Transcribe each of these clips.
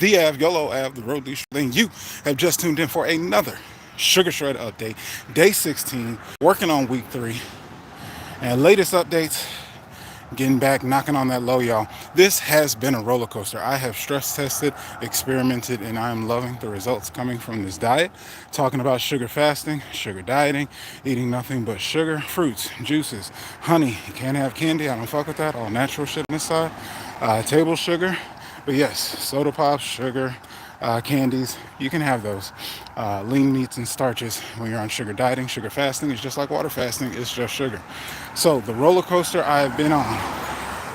The Ave, Yolo Ave, the road leader, and you have just tuned in for another Sugar Shred update, day 16, working on week 3. And latest updates, getting back, knocking on that low, y'all. This has been a roller coaster. I have stress tested, experimented, and I am loving the results coming from this diet. Talking about sugar fasting, sugar dieting, eating nothing but sugar, fruits, juices, honey. You can't have candy. I don't fuck with that. All natural shit on this side. Table sugar. But yes, soda pops, sugar, candies, you can have those. Lean meats and starches when you're on sugar dieting. Sugar fasting is just like water fasting, it's just sugar. So, the roller coaster I have been on,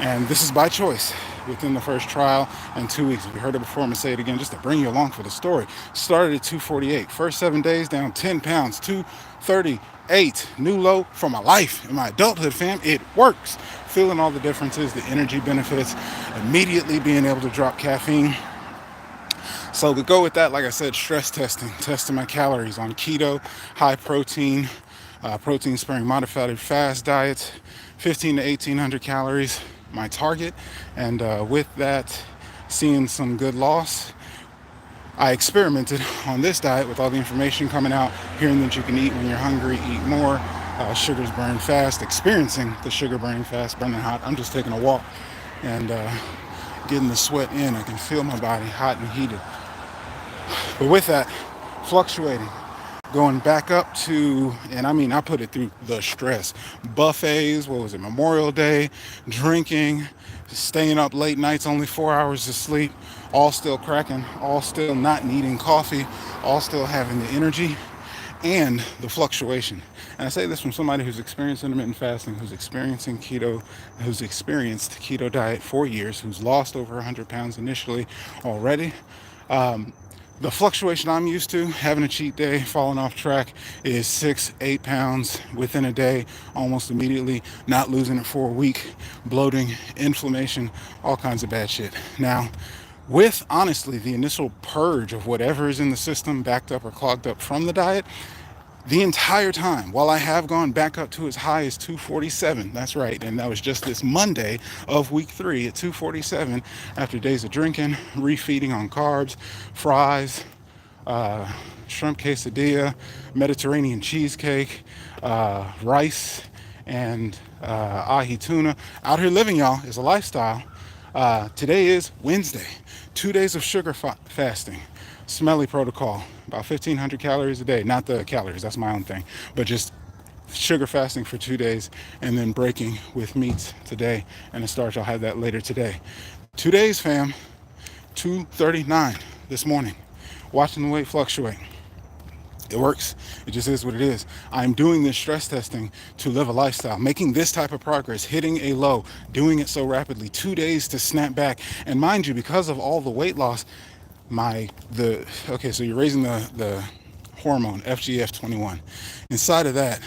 and this is by choice within the first trial and 2 weeks. If you heard it before, I'm going to say it again just to bring you along for the story. Started at 248. First 7 days down 10 pounds, 238. New low for my life in my adulthood, fam. It works. Feeling all the differences, the energy benefits, immediately being able to drop caffeine. So to go with that, like I said, stress testing, testing my calories on keto, high protein, protein sparing modified fast diets, 15 to 1800 calories, my target. And with that, seeing some good loss, I experimented on this diet with all the information coming out, hearing that you can eat when you're hungry, eat more, sugars burn fast, experiencing the sugar burning fast, burning hot. I'm just taking a walk and getting the sweat in. I can feel my body hot and heated. But with that, fluctuating, going back up to, and I mean, I put it through the stress. Buffets, what was it, Memorial Day, drinking, staying up late nights, only 4 hours of sleep, all still cracking, all still not needing coffee, all still having the energy and the fluctuation. And I say this from somebody who's experienced intermittent fasting, who's experiencing keto, who's experienced keto diet for years, who's lost over 100 pounds initially already. The fluctuation I'm used to, having a cheat day, falling off track, is 6-8 pounds within a day, almost immediately, not losing it for a week, bloating, inflammation, all kinds of bad shit. Now, with honestly the initial purge of whatever is in the system, backed up or clogged up from the diet, the entire time, while I have gone back up to as high as 247, that's right, and that was just this Monday of week 3 at 247 after days of drinking, refeeding on carbs, fries, shrimp quesadilla, Mediterranean cheesecake, rice, and ahi tuna. Out here living, y'all, is a lifestyle. Today is Wednesday, 2 days of sugar fasting. Smelly protocol, about 1,500 calories a day. Not the calories, that's my own thing, but just sugar fasting for 2 days and then breaking with meats today and a starch. I'll have that later today. 2 days, fam. 239 this morning. Watching the weight fluctuate. It works. It just is what it is. I'm doing this stress testing to live a lifestyle, making this type of progress, hitting a low, doing it so rapidly, 2 days to snap back. And mind you, because of all the weight loss, so you're raising the hormone FGF21. Inside of that,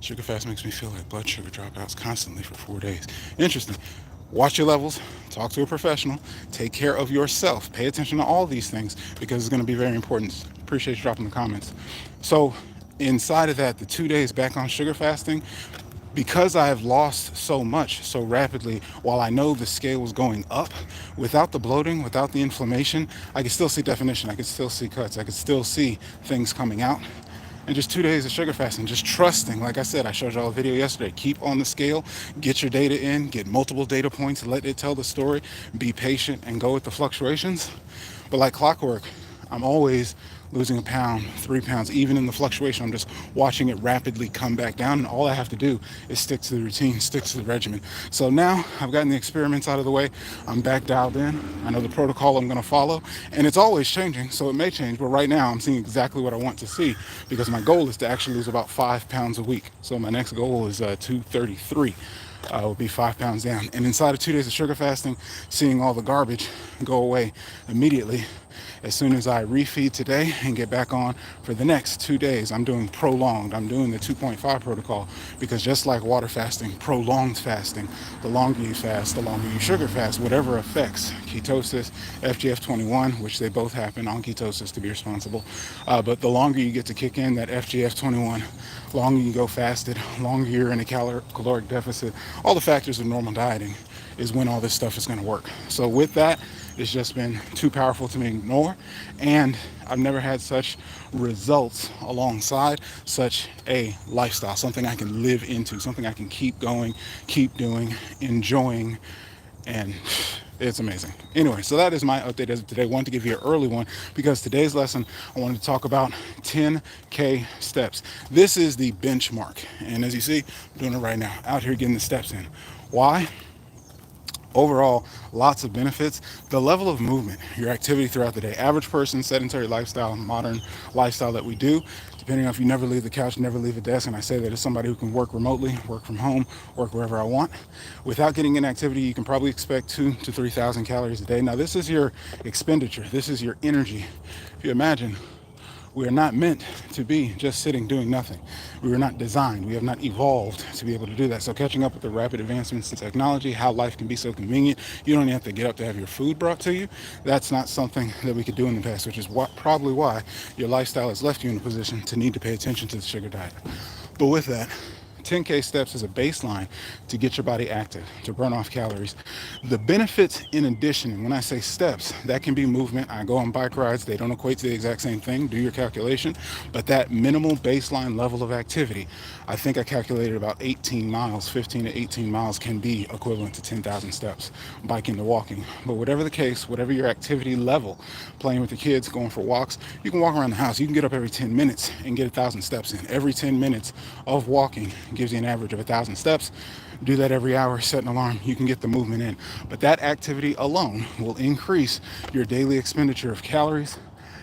sugar fast makes me feel like blood sugar dropouts constantly for 4 days. Interesting. Watch your levels, talk to a professional, take care of yourself, pay attention to all these things because it's going to be very important. Appreciate you dropping the comments. So inside of that, the 2 days back on sugar fasting, because I have lost so much so rapidly, while I know the scale was going up, without the bloating, without the inflammation, I can still see definition, I can still see cuts, I can still see things coming out. And just 2 days of sugar fasting, just trusting. Like I said, I showed y'all a video yesterday. Keep on the scale, get your data in, get multiple data points, let it tell the story, be patient, and go with the fluctuations. But like clockwork, I'm always losing a pound, 3 pounds, even in the fluctuation. I'm just watching it rapidly come back down, and all I have to do is stick to the routine, stick to the regimen. So now I've gotten the experiments out of the way. I'm back dialed in. I know the protocol I'm going to follow, and it's always changing, so it may change, but right now I'm seeing exactly what I want to see because my goal is to actually lose about 5 pounds a week. So my next goal is 233. Will be 5 pounds down. And inside of 2 days of sugar fasting, seeing all the garbage go away immediately. As soon as I refeed today and get back on for the next 2 days, I'm doing prolonged. I'm doing the 2.5 protocol because just like water fasting, prolonged fasting, the longer you fast, the longer you sugar fast, whatever affects ketosis, FGF21, which they both happen on ketosis to be responsible. But the longer you get to kick in that FGF21, longer you go fasted, longer you're in a caloric deficit, all the factors of normal dieting is when all this stuff is going to work. So with that, It's just been too powerful to me ignore. And I've never had such results alongside such a lifestyle, something I can live into, something I can keep going, keep doing, enjoying, and it's amazing. Anyway, so that is my update as of today. I wanted to give you an early one because today's lesson, I wanted to talk about 10K steps. This is the benchmark. And as you see, I'm doing it right now, out here getting the steps in. Why? Overall, lots of benefits. The level of movement, your activity throughout the day. Average person, sedentary lifestyle, modern lifestyle that we do, depending on if you never leave the couch, never leave a desk, and I say that as somebody who can work remotely, work from home, work wherever I want. Without getting in activity, you can probably expect 2,000 to 3,000 calories a day. Now, this is your expenditure. This is your energy. If you imagine, we are not meant to be just sitting doing nothing. We were not designed. We have not evolved to be able to do that. So catching up with the rapid advancements in technology, how life can be so convenient, you don't even have to get up to have your food brought to you. That's not something that we could do in the past, which is probably why your lifestyle has left you in a position to need to pay attention to the sugar diet. But with that, 10K steps is a baseline to get your body active, to burn off calories. The benefits in addition, and when I say steps, that can be movement. I go on bike rides. They don't equate to the exact same thing. Do your calculation. But that minimal baseline level of activity, I think I calculated about 18 miles, 15 to 18 miles can be equivalent to 10,000 steps, biking to walking. But whatever the case, whatever your activity level, playing with the kids, going for walks, you can walk around the house. You can get up every 10 minutes and get 1,000 steps in. Every 10 minutes of walking gives you an average of 1,000 steps. Do that every hour, set an alarm, you can get the movement in. But that activity alone will increase your daily expenditure of calories,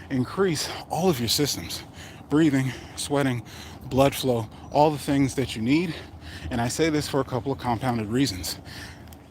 increase all of your systems, breathing, sweating, blood flow, all the things that you need. And I say this for a couple of compounded reasons.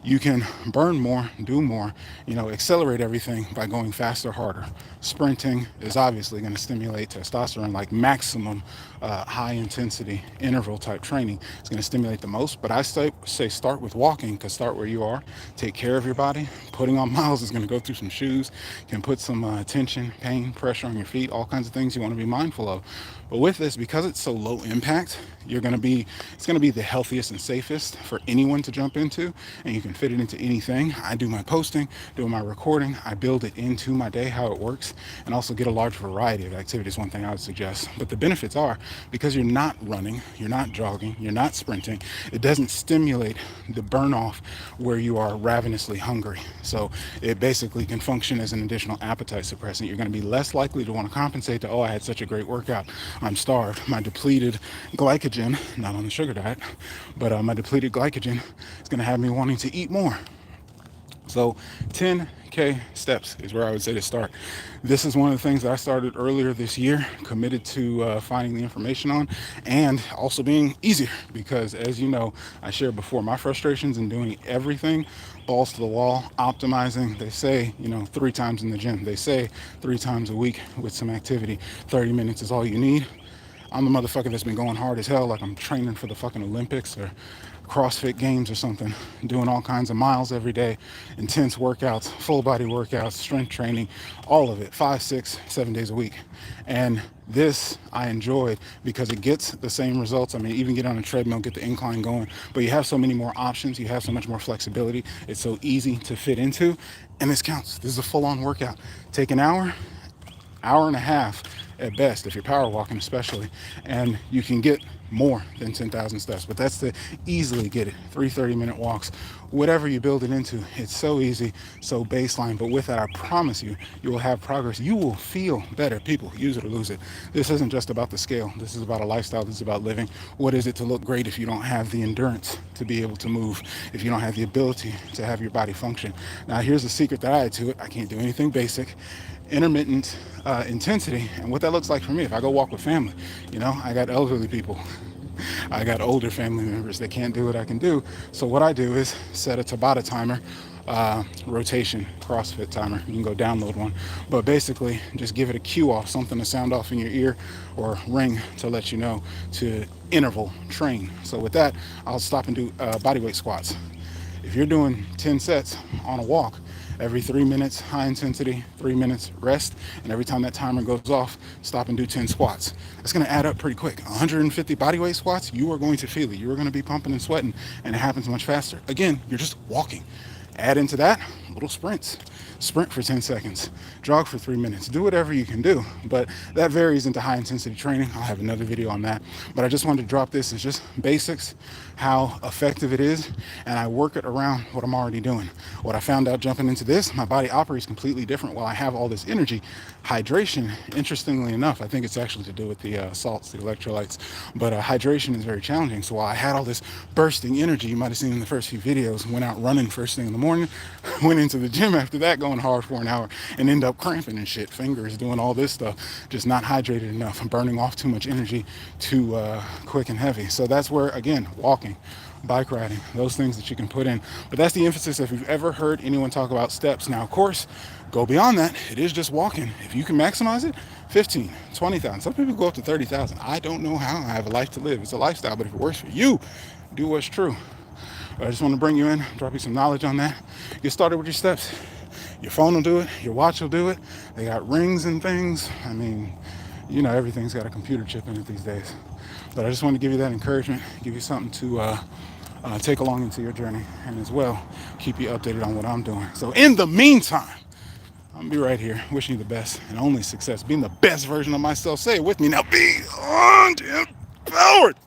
You can burn more, do more, accelerate everything by going faster, harder. Sprinting is obviously going to stimulate testosterone, like maximum high intensity interval type training. It's going to stimulate the most, but I say start with walking, because start where you are, take care of your body. Putting on miles is going to go through some shoes, can put some tension, pain, pressure on your feet, all kinds of things you want to be mindful of. But with this, because it's so low impact, it's going to be the healthiest and safest for anyone to jump into, and you can fit it into anything. I do my posting, do my recording, I build it into my day, how it works, and also get a large variety of activities, one thing I would suggest. But the benefits are, because you're not running, you're not jogging, you're not sprinting, it doesn't stimulate the burn off where you are ravenously hungry. So it basically can function as an additional appetite suppressant. You're going to be less likely to want to compensate to, oh, I had such a great workout, I'm starved. My depleted glycogen, not on the sugar diet, but my depleted glycogen is going to have me wanting to eat more. So 10K steps is where I would say to start. This is one of the things that I started earlier this year, committed to finding the information on, and also being easier, because as you know, I shared before, my frustrations in doing everything, balls to the wall, optimizing. They say, 3 times in the gym. They say 3 times a week with some activity. 30 minutes is all you need. I'm the motherfucker that's been going hard as hell, like I'm training for the fucking Olympics or CrossFit games or something, doing all kinds of miles every day, intense workouts, full body workouts, strength training, all of it, 5, 6, 7 days a week. And this I enjoyed because it gets the same results. I mean, even get on a treadmill, get the incline going, but you have so many more options. You have so much more flexibility. It's so easy to fit into, and this counts. This is a full-on workout. Take an hour and a half at best, if you're power walking especially, and you can get more than 10,000 steps. But that's to easily get it. 3 30-minute walks, whatever you build it into, it's so easy, so baseline. But with that, I promise you, you will have progress. You will feel better. People, use it or lose it. This isn't just about the scale. This is about a lifestyle. This is about living. What is it to look great if you don't have the endurance to be able to move, if you don't have the ability to have your body function? Now, here's the secret that I add to it. I can't do anything basic. Intermittent intensity, and what that looks like for me. If I go walk with family, I got elderly people, I got older family members that can't do what I can do. So what I do is set a Tabata timer, rotation CrossFit timer. You can go download one, but basically just give it a cue off, something to sound off in your ear or ring to let you know to interval train. So with that, I'll stop and do bodyweight squats. If you're doing 10 sets on a walk, every 3 minutes, high intensity, 3 minutes rest, and every time that timer goes off, stop and do 10 squats. That's going to add up pretty quick. 150 bodyweight squats, you are going to feel it. You are going to be pumping and sweating, and it happens much faster. Again, you're just walking. Add into that little sprints. Sprint for 10 seconds, jog for 3 minutes, do whatever you can do. But that varies into high intensity training. I'll have another video on that. But I just wanted to drop this as just basics, how effective it is, and I work it around what I'm already doing. What I found out jumping into this, my body operates completely different while I have all this energy. Hydration, interestingly enough, I think it's actually to do with the salts, the electrolytes, but hydration is very challenging. So while I had all this bursting energy, you might have seen in the first few videos, went out running first thing in the morning, went into the gym after that, going hard for an hour, and end up cramping and shit, fingers, doing all this stuff, just not hydrated enough, burning off too much energy too quick and heavy. So that's where, again, walking, bike riding, those things that you can put in. But that's the emphasis. If you've ever heard anyone talk about steps, now of course, go beyond that. It is just walking. If you can maximize it, 15, 20,000. Some people go up to 30,000. I don't know how. I have a life to live. It's a lifestyle, but if it works for you, do what's true. I just want to bring you in, drop you some knowledge on that. Get started with your steps. Your phone will do it. Your watch will do it. They got rings and things. I mean, you know, everything's got a computer chip in it these days. But I just want to give you that encouragement, give you something to take along into your journey, and as well, keep you updated on what I'm doing. So in the meantime, I'm going to be right here wishing you the best and only success, being the best version of myself. Say it with me now, be empowered.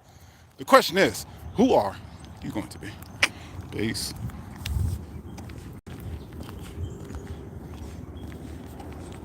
The question is, who are you going to be? Peace.